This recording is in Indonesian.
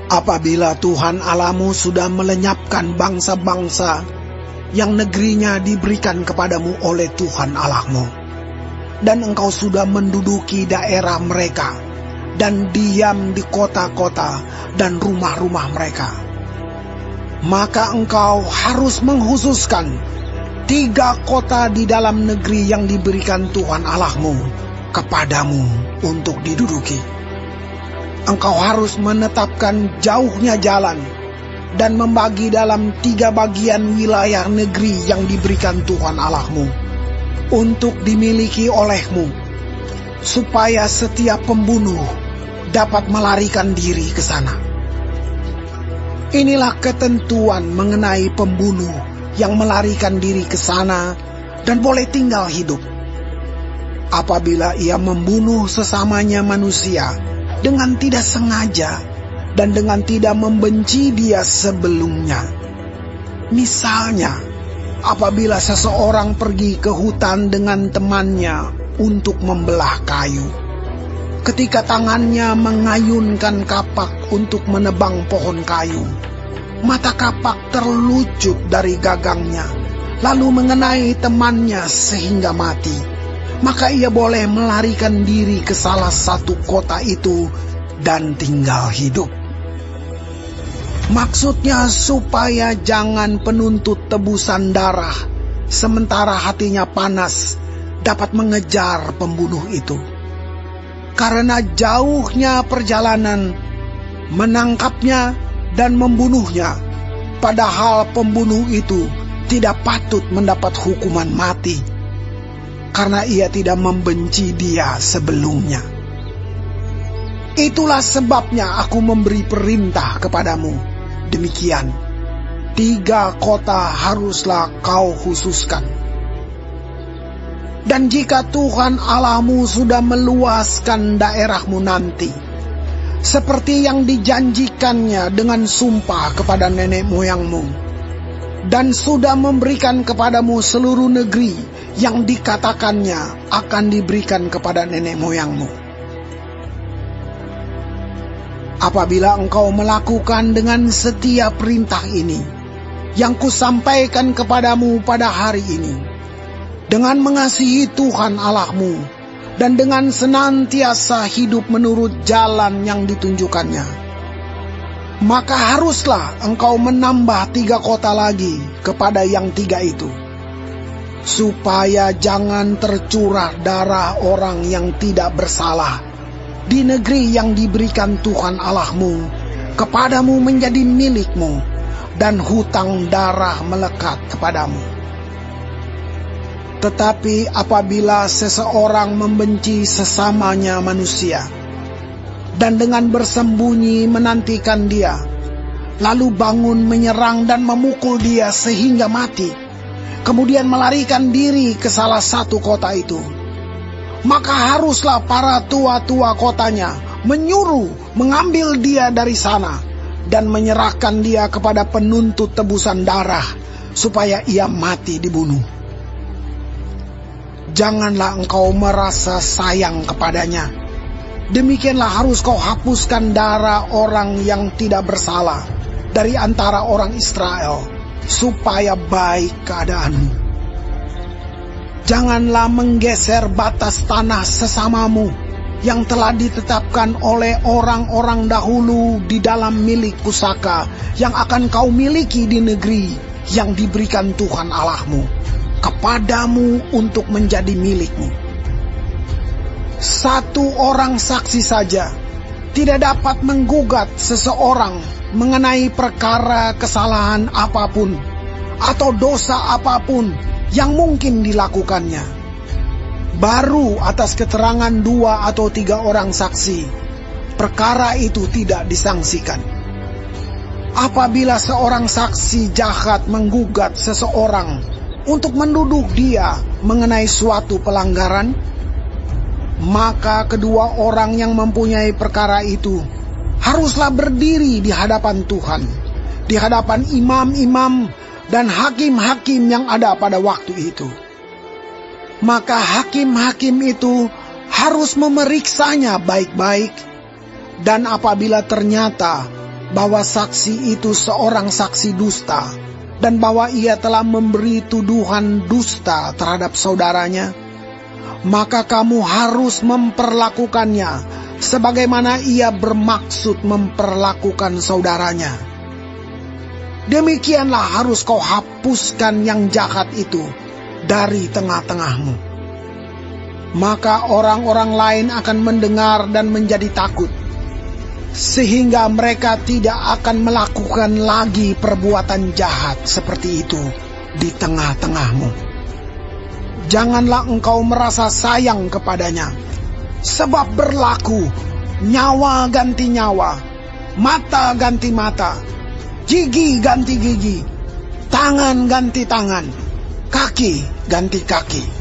Apabila Tuhan Allahmu sudah melenyapkan bangsa-bangsa yang negerinya diberikan kepadamu oleh Tuhan Allahmu, dan engkau sudah menduduki daerah mereka, dan diam di kota-kota dan rumah-rumah mereka, maka engkau harus menghususkan 3 kota di dalam negeri yang diberikan Tuhan Allahmu kepadamu untuk diduduki. Engkau harus menetapkan jauhnya jalan dan membagi dalam 3 bagian wilayah negeri yang diberikan Tuhan Allahmu untuk dimiliki olehmu, supaya setiap pembunuh dapat melarikan diri ke sana. Inilah ketentuan mengenai pembunuh yang melarikan diri ke sana dan boleh tinggal hidup. Apabila ia membunuh sesamanya manusia dengan tidak sengaja dan dengan tidak membenci dia sebelumnya. Misalnya, apabila seseorang pergi ke hutan dengan temannya untuk membelah kayu, ketika tangannya mengayunkan kapak untuk menebang pohon kayu, mata kapak terlucut dari gagangnya, lalu mengenai temannya sehingga mati, maka ia boleh melarikan diri ke salah satu kota itu dan tinggal hidup. Maksudnya supaya jangan penuntut tebusan darah sementara hatinya panas dapat mengejar pembunuh itu. Karena jauhnya perjalanan menangkapnya dan membunuhnya, padahal pembunuh itu tidak patut mendapat hukuman mati, karena ia tidak membenci dia sebelumnya. Itulah sebabnya aku memberi perintah kepadamu, demikian, 3 kota haruslah kau khususkan. Dan jika Tuhan Allahmu sudah meluaskan daerahmu nanti, seperti yang dijanjikannya dengan sumpah kepada nenek moyangmu, dan sudah memberikan kepadamu seluruh negeri yang dikatakannya akan diberikan kepada nenek moyangmu. Apabila engkau melakukan dengan setia perintah ini, yang kusampaikan kepadamu pada hari ini, dengan mengasihi Tuhan Allahmu, dan dengan senantiasa hidup menurut jalan yang ditunjukkannya, maka haruslah engkau menambah 3 kota lagi kepada yang 3 itu, supaya jangan tercurah darah orang yang tidak bersalah di negeri yang diberikan Tuhan Allahmu kepadamu menjadi milikmu, dan hutang darah melekat kepadamu. Tetapi apabila seseorang membenci sesamanya manusia, dan dengan bersembunyi menantikan dia, lalu bangun menyerang dan memukul dia sehingga mati, kemudian melarikan diri ke salah satu kota itu, maka haruslah para tua-tua kotanya menyuruh mengambil dia dari sana dan menyerahkan dia kepada penuntut tebusan darah, supaya ia mati dibunuh. Janganlah engkau merasa sayang kepadanya. Demikianlah harus kau hapuskan darah orang yang tidak bersalah dari antara orang Israel, supaya baik keadaanmu. Janganlah menggeser batas tanah sesamamu yang telah ditetapkan oleh orang-orang dahulu di dalam milik pusaka yang akan kau miliki di negeri yang diberikan Tuhan Allahmu kepadamu untuk menjadi milikmu. 1 orang saksi saja tidak dapat menggugat seseorang mengenai perkara kesalahan apapun atau dosa apapun yang mungkin dilakukannya. Baru atas keterangan 2 atau 3 orang saksi, perkara itu tidak disangsikan. Apabila seorang saksi jahat menggugat seseorang untuk menduduk dia mengenai suatu pelanggaran, maka kedua orang yang mempunyai perkara itu haruslah berdiri di hadapan Tuhan, di hadapan imam-imam dan hakim-hakim yang ada pada waktu itu. Maka hakim-hakim itu harus memeriksanya baik-baik, dan apabila ternyata bahwa saksi itu seorang saksi dusta, dan bahwa ia telah memberi tuduhan dusta terhadap saudaranya, maka kamu harus memperlakukannya sebagaimana ia bermaksud memperlakukan saudaranya. Demikianlah harus kau hapuskan yang jahat itu dari tengah-tengahmu. Maka orang-orang lain akan mendengar dan menjadi takut, sehingga mereka tidak akan melakukan lagi perbuatan jahat seperti itu di tengah-tengahmu. Janganlah engkau merasa sayang kepadanya, sebab berlaku nyawa ganti nyawa, mata ganti mata, gigi ganti gigi, tangan ganti tangan, kaki ganti kaki.